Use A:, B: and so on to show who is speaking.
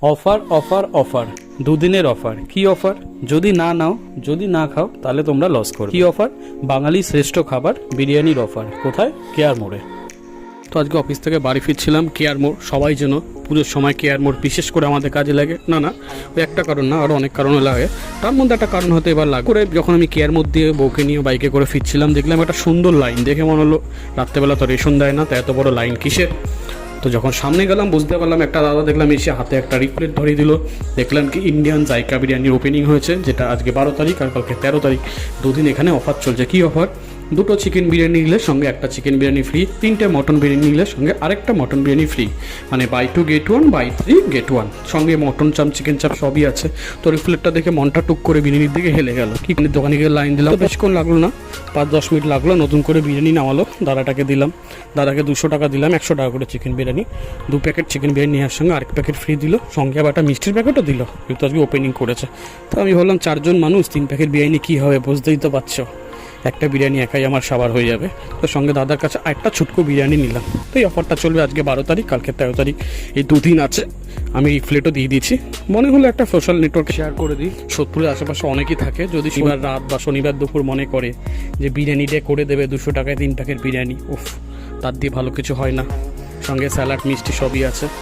A: Offer offer offer, দুদিনের offer. কি offer? যদি না নাও, যদি না খাও, তাহলে তোমরা লস করবে। কি অফার? বাঙালি শ্রেষ্ঠ খাবার বিরিয়ানির অফার। কোথায়? কেয়ার মোড়ে। তো আজকে অফিস থেকে বাড়ি ফিরছিলাম, কেয়ার মোড় সবাই যেন পুজোর সময় কেয়ার মোড় বিশেষ করে আমাদের কাজে লাগে। না না, ওই একটা কারণ না, আরও অনেক কারণে লাগে। তার মধ্যে একটা কারণ হতে এবার লাগে করে যখন আমি কেয়ার মোড় দিয়ে বউকে নিয়ে বাইকে করে ফিরছিলাম, দেখলাম একটা সুন্দর লাইন। দেখে মনে হলো রাত্রেবেলা তো রেশন দেয় না, তা এত বড় লাইন কিসের? তো যখন সামনে গেলাম বুঝতে পারলাম, একটা দাদা দেখলাম এসে হাতে একটা রিপ্লেট ধরিয়ে দিল। দেখলাম কি ইন্ডিয়ান জায়কা বিরিয়ানির ওপেনিং হয়েছে, যেটা আজকে 12 তারিখ আর কালকে 13 তারিখ। দুদিন এখানে অফার চলছে। কি অফার? দুটো চিকেন বিরিয়ানি নিলে সঙ্গে একটা চিকেন বিরিয়ানি ফ্রি, তিনটে মটন বিরিয়ানি নিলে সঙ্গে আরেকটা মটন বিরিয়ানি ফ্রি। মানে বাই 2 get 1, বাই 3 get 1। সঙ্গে মটন চাপ, চিকেন চাপ সবই আছে। তো রিপ্লেটটা দেখে মনটা টুক করে বিরিয়ানির দিকে হেলে গেল। কি দোকানে গিয়ে লাইন দিলাম, বেশিক্ষণ লাগলো না, 5-10 মিনিট লাগলো। নতুন করে বিরিয়ানি নামালো, দাদাটাকে দিলাম। দাদাকে 200 টাকা দিলাম, 100 টাকা করে chicken biryani. 2 packet chicken biryani নেওয়ার সঙ্গে আরেক প্যাকেট ফ্রি দিল, সঙ্গে আবার একটা মিষ্টির প্যাকেটও দিল, কিন্তু আজকে ওপেনিং করেছে। তো আমি ভাবলাম 4 জন মানুষ 3 প্যাকেট বিরিয়ানি কী হবে, বুঝতেই তো পারছো। একটা বিরিয়ানি একাই আমার সাবার হয়ে যাবে। তো সঙ্গে দাদার কাছে একটা ছোট্ট বিরিয়ানি নিলাম। তো এই অফারটা চলবে আজকে 12 তারিখ, কালকে 13 তারিখ, এই 2 দিন আছে। আমি এই প্লেটও দিয়ে দিয়েছি, মনে হলো একটা সোশ্যাল নেটওয়ার্কে শেয়ার করে দিই। সোদপুরের আশেপাশে অনেকেই থাকে, যদি শনিবার রাত বা শনিবার দুপুর মনে করে যে বিরিয়ানি ডে করে দেবে 200 টাকায় 3 প্যাকেট বিরিয়ানি, উফ, তার দিয়ে ভালো কিছু হয় না। সঙ্গে স্যালাড মিষ্টি সবই আছে।